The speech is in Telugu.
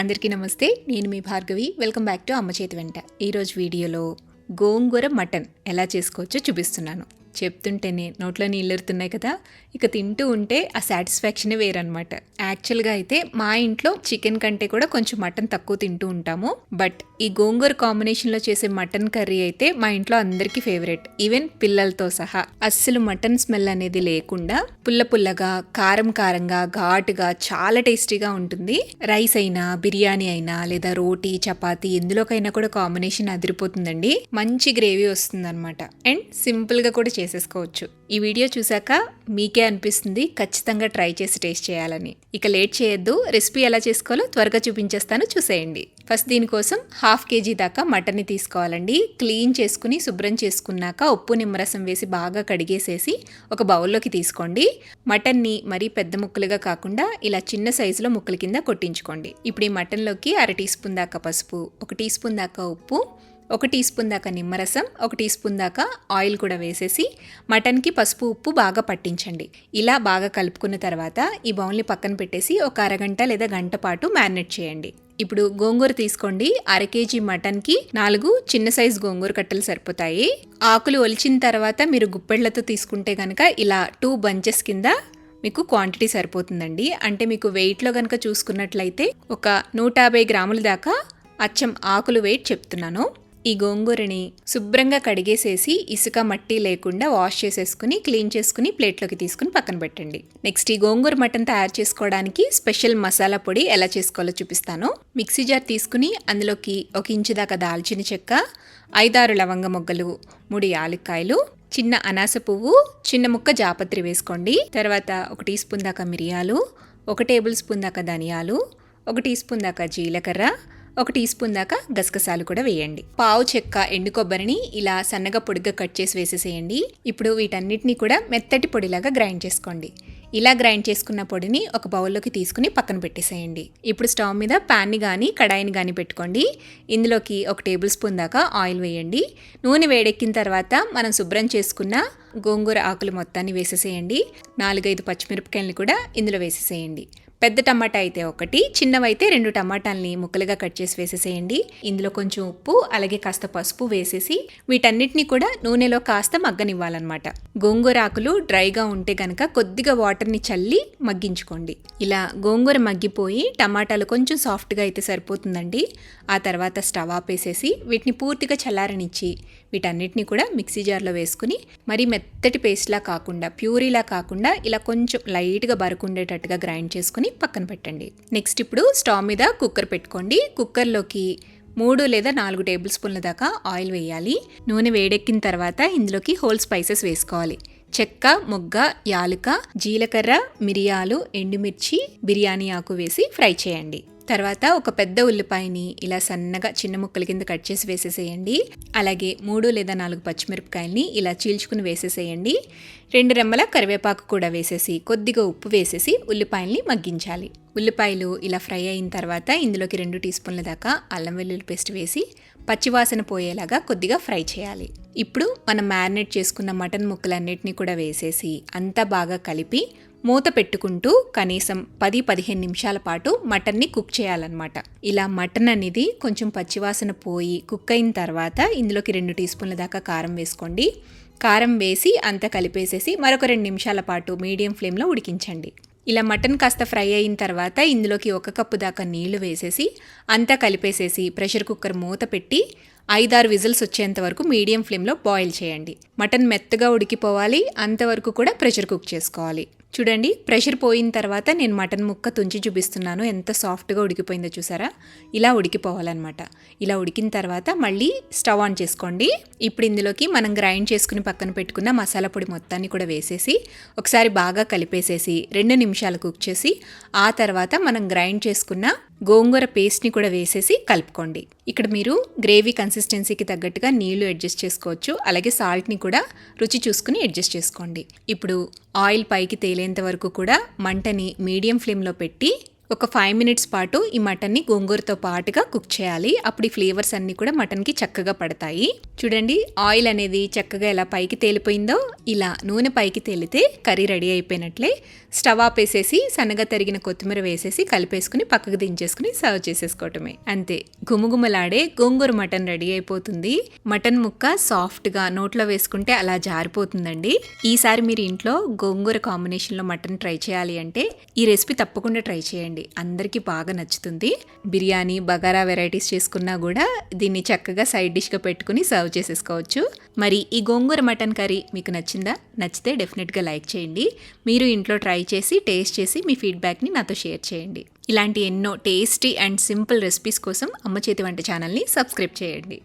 అందరికీ నమస్తే. నేను మీ భార్గవి. వెల్కమ్ బ్యాక్ టు అమ్మ చేతి వెంట. ఈరోజు వీడియోలో గోంగూర మటన్ ఎలా చేసుకోవచ్చో చూపిస్తున్నాను. చెప్తుంటేనే నోట్లో నీళ్ళురుతున్నాయి కదా. ఇక తింటూ ఉంటే ఆ సాటిస్ఫాక్షనే వేరనమాట. యాక్చువల్గా అయితే మా ఇంట్లో చికెన్ కంటే కూడా కొంచెం మటన్ తక్కువ తింటూ ఉంటాము. బట్ ఈ గోంగూర కాంబినేషన్లో చేసే మటన్ కర్రీ అయితే మా ఇంట్లో అందరికీ ఫేవరెట్, ఈవెన్ పిల్లలతో సహా. అస్సలు మటన్ స్మెల్ అనేది లేకుండా పుల్ల పుల్లగా, కారం కారంగా, ఘాటుగా చాలా టేస్టీగా ఉంటుంది. రైస్ అయినా, బిర్యానీ అయినా, లేదా రోటీ, చపాతీ ఎందులోకైనా కూడా కాంబినేషన్ అదిరిపోతుందండి. మంచి గ్రేవీ వస్తుంది అనమాట. అండ్ సింపుల్గా కూడా చేసేసుకోవచ్చు. ఈ వీడియో చూసాక మీకే అనిపిస్తుంది ఖచ్చితంగా ట్రై చేసి టేస్ట్ చేయాలని. ఇక లేట్ చేయొద్దు, రెసిపీ ఎలా చేసుకోవాలో త్వరగా చూపించేస్తాను, చూసేయండి. ఫస్ట్ దీనికోసం 1/2 kg దాకా మటన్ని తీసుకోవాలండి. క్లీన్ చేసుకుని శుభ్రం చేసుకున్నాక ఉప్పు నిమ్మరసం వేసి బాగా కడిగేసేసి ఒక బౌల్లోకి తీసుకోండి. మటన్ని మరీ పెద్ద ముక్కలుగా కాకుండా ఇలా చిన్న సైజులో ముక్కల కింద కొట్టించుకోండి. ఇప్పుడు ఈ మటన్లోకి 1/2 టీ స్పూన్ దాకా పసుపు, 1 టీ స్పూన్ దాకా ఉప్పు, 1 టీ స్పూన్ దాకా నిమ్మరసం, 1 టీ స్పూన్ దాకా ఆయిల్ కూడా వేసేసి మటన్కి పసుపు ఉప్పు బాగా పట్టించండి. ఇలా బాగా కలుపుకున్న తర్వాత ఈ బౌల్ని పక్కన పెట్టేసి ఒక అరగంట లేదా గంట పాటు మ్యారినేట్ చేయండి. ఇప్పుడు గోంగూర తీసుకోండి. 1/2 kg మటన్కి 4 చిన్న సైజు గోంగూర కట్టలు సరిపోతాయి. ఆకులు ఒలిచిన తర్వాత మీరు గుప్పెళ్లతో తీసుకుంటే కనుక ఇలా 2 బంచెస్ కింద మీకు క్వాంటిటీ సరిపోతుందండి. అంటే మీకు వెయిట్లో కనుక చూసుకున్నట్లయితే ఒక 150 గ్రాముల దాకా అచ్చం ఆకులు వెయిట్ చెప్తున్నాను. ఈ గోంగూరని శుభ్రంగా కడిగేసేసి ఇసుక మట్టి లేకుండా వాష్ చేసేసుకుని క్లీన్ చేసుకుని ప్లేట్లోకి తీసుకుని పక్కన పెట్టండి. నెక్స్ట్ ఈ గోంగూర మటన్ తయారు చేసుకోవడానికి స్పెషల్ మసాలా పొడి ఎలా చేసుకోవాలో చూపిస్తాను. మిక్సీ జార్ తీసుకుని అందులోకి 1 ఇంచు దాకా దాల్చిన చెక్క, 5-6 లవంగ మొగ్గలు, 3 యాలక్కాయలు, చిన్న అనాస పువ్వు, చిన్న ముక్క జాపత్రి వేసుకోండి. తర్వాత 1 టీ స్పూన్ దాకా మిరియాలు, 1 టేబుల్ స్పూన్ దాకా ధనియాలు, 1 టీ స్పూన్ దాకా జీలకర్ర, 1 టీ స్పూన్ దాకా గసగసాలు కూడా వేయండి. పావు చెక్క ఎండు కొబ్బరిని ఇలా సన్నగా పొడిగా కట్ చేసి వేసేసేయండి. ఇప్పుడు వీటన్నిటిని కూడా మెత్తటి పొడిలాగా గ్రైండ్ చేసుకోండి. ఇలా గ్రైండ్ చేసుకున్న పొడిని ఒక బౌల్లోకి తీసుకుని పక్కన పెట్టేసేయండి. ఇప్పుడు స్టవ్ మీద ప్యాన్ని కానీ కడాయిని కానీ పెట్టుకోండి. ఇందులోకి 1 టేబుల్ స్పూన్ దాకా ఆయిల్ వేయండి. నూనె వేడెక్కిన తర్వాత మనం శుభ్రం చేసుకున్న గోంగూర ఆకులు మొత్తాన్ని వేసేసేయండి. 4-5 పచ్చిమిరపకాయలని కూడా ఇందులో వేసేసేయండి. పెద్ద టమాటా అయితే 1, చిన్నవైతే 2 టమాటాలని ముక్కలుగా కట్ చేసి వేసేసేయండి. ఇందులో కొంచెం ఉప్పు అలాగే కాస్త పసుపు వేసేసి వీటన్నిటిని కూడా నూనెలో కాస్త మగ్గనివ్వాలన్నమాట. గోంగూర ఆకులు డ్రైగా ఉంటే కనుక కొద్దిగా వాటర్ని చల్లి మగ్గించుకోండి. ఇలా గోంగూర మగ్గిపోయి టమాటాలు కొంచెం సాఫ్ట్గా అయితే సరిపోతుందండి. ఆ తర్వాత స్టవ్ ఆపేసేసి వీటిని పూర్తిగా చల్లారనిచ్చి వీటన్నిటిని కూడా మిక్సీ జార్లో వేసుకుని మరీ మెత్తటి పేస్ట్లా కాకుండా, ప్యూరీలా కాకుండా ఇలా కొంచెం లైట్గా బరుకుండేటట్టుగా గ్రైండ్ చేసుకుని పక్కన పెట్టండి. నెక్స్ట్ ఇప్పుడు స్టవ్ మీద కుక్కర్ పెట్టుకోండి. కుక్కర్లోకి 3 లేదా 4 టేబుల్ స్పూన్ల దాకా ఆయిల్ వేయాలి. నూనె వేడెక్కిన తర్వాత ఇందులోకి హోల్ స్పైసెస్ వేసుకోవాలి. చెక్క, మొగ్గ, యాలుక, జీలకర్ర, మిరియాలు, ఎండుమిర్చి, బిర్యానీ ఆకు వేసి ఫ్రై చేయండి. తర్వాత ఒక పెద్ద ఉల్లిపాయని ఇలా సన్నగా చిన్న ముక్కల కింద కట్ చేసి వేసేసేయండి. అలాగే 3 లేదా 4 పచ్చిమిరపకాయలని ఇలా చీల్చుకుని వేసేసేయండి. 2 రెమ్మల కరివేపాకు కూడా వేసేసి కొద్దిగా ఉప్పు వేసేసి ఉల్లిపాయల్ని మగ్గించాలి. ఉల్లిపాయలు ఇలా ఫ్రై అయిన తర్వాత ఇందులోకి 2 టీ స్పూన్ల దాకా అల్లం వెల్లుల్లి పేస్ట్ వేసి పచ్చివాసన పోయేలాగా కొద్దిగా ఫ్రై చేయాలి. ఇప్పుడు మనం మ్యారినేట్ చేసుకున్న మటన్ ముక్కలన్నిటిని కూడా వేసేసి అంతా బాగా కలిపి మూత పెట్టుకుంటూ కనీసం 10-15 నిమిషాల పాటు మటన్ని కుక్ చేయాలన్నమాట. ఇలా మటన్ అనేది కొంచెం పచ్చివాసన పోయి కుక్ అయిన తర్వాత ఇందులోకి 2 టీ స్పూన్ల దాకా కారం వేసుకోండి. కారం వేసి అంతా కలిపేసేసి మరొక 2 నిమిషాల పాటు మీడియం ఫ్లేమ్లో ఉడికించండి. ఇలా మటన్ కాస్త ఫ్రై అయిన తర్వాత ఇందులోకి 1 కప్పు దాకా నీళ్లు వేసేసి అంతా కలిపేసేసి ప్రెషర్ కుక్కర్ మూత పెట్టి 5-6 విజిల్స్ వచ్చేంత వరకు మీడియం ఫ్లేమ్లో బాయిల్ చేయండి. మటన్ మెత్తగా ఉడికిపోవాలి, అంతవరకు కూడా ప్రెషర్ కుక్ చేసుకోవాలి. చూడండి, ప్రెషర్ పోయిన తర్వాత నేను మటన్ ముక్క తుంచి చూపిస్తున్నాను. ఎంత సాఫ్ట్గా ఉడికిపోయిందో చూసారా? ఇలా ఉడికిపోవాలన్నమాట. ఇలా ఉడికిన తర్వాత మళ్ళీ స్టవ్ ఆన్ చేసుకోండి. ఇప్పుడు ఇందులోకి మనం గ్రైండ్ చేసుకుని పక్కన పెట్టుకున్న మసాలా పొడి మొత్తాన్ని కూడా వేసేసి ఒకసారి బాగా కలిపేసేసి 2 నిమిషాలు కుక్ చేసి ఆ తర్వాత మనం గ్రైండ్ చేసుకున్న గోంగూర పేస్ట్ని కూడా వేసేసి కలుపుకోండి. ఇక్కడ మీరు గ్రేవీ కన్సిస్టెన్సీకి తగ్గట్టుగా నీళ్లు అడ్జస్ట్ చేసుకోవచ్చు. అలాగే సాల్ట్ని కూడా రుచి చూసుకుని అడ్జస్ట్ చేసుకోండి. ఇప్పుడు ఆయిల్ పైకి తేలేంత వరకు కూడా మంటని మీడియం ఫ్లేమ్లో పెట్టి ఒక 5 మినిట్స్ పాటు ఈ మటన్ని గోంగూరతో పాటుగా కుక్ చేయాలి. అప్పుడు ఈ ఫ్లేవర్స్ అన్నీ కూడా మటన్కి చక్కగా పడతాయి. చూడండి, ఆయిల్ అనేది చక్కగా ఎలా పైకి తేలిపోయిందో, ఇలా నూనె పైకి తేలితే కర్రీ రెడీ అయిపోయినట్లే. స్టవ్ ఆపేసేసి సన్నగా తరిగిన కొత్తిమీర వేసేసి కలిపేసుకుని పక్కకు దించేసుకుని సర్వ్ చేసేసుకోవటమే. అంతే, గుమగుమలాడే గోంగూర మటన్ రెడీ అయిపోతుంది. మటన్ ముక్క సాఫ్ట్గా నోట్లో వేసుకుంటే అలా జారిపోతుందండి. ఈసారి మీరు ఇంట్లో గోంగూర కాంబినేషన్లో మటన్ ట్రై చేయాలి అంటే ఈ రెసిపీ తప్పకుండా ట్రై చేయండి. అందరికీ బాగా నచ్చుతుంది. బిర్యానీ, బగారా వెరైటీస్ చేసుకున్నా కూడా దీన్ని చక్కగా సైడ్ డిష్గా పెట్టుకుని సర్వ్ చేసేసుకోవచ్చు. మరి ఈ గోంగూర మటన్ కర్రీ మీకు నచ్చిందా? నచ్చితే డెఫినెట్గా లైక్ చేయండి. మీరు ఇంట్లో ట్రై చేసి టేస్ట్ చేసి మీ ఫీడ్బ్యాక్ని నాతో షేర్ చేయండి. ఇలాంటి ఎన్నో టేస్టీ అండ్ సింపుల్ రెసిపీస్ కోసం అమ్మ చేతి వంట ఛానల్ని సబ్స్క్రైబ్ చేయండి.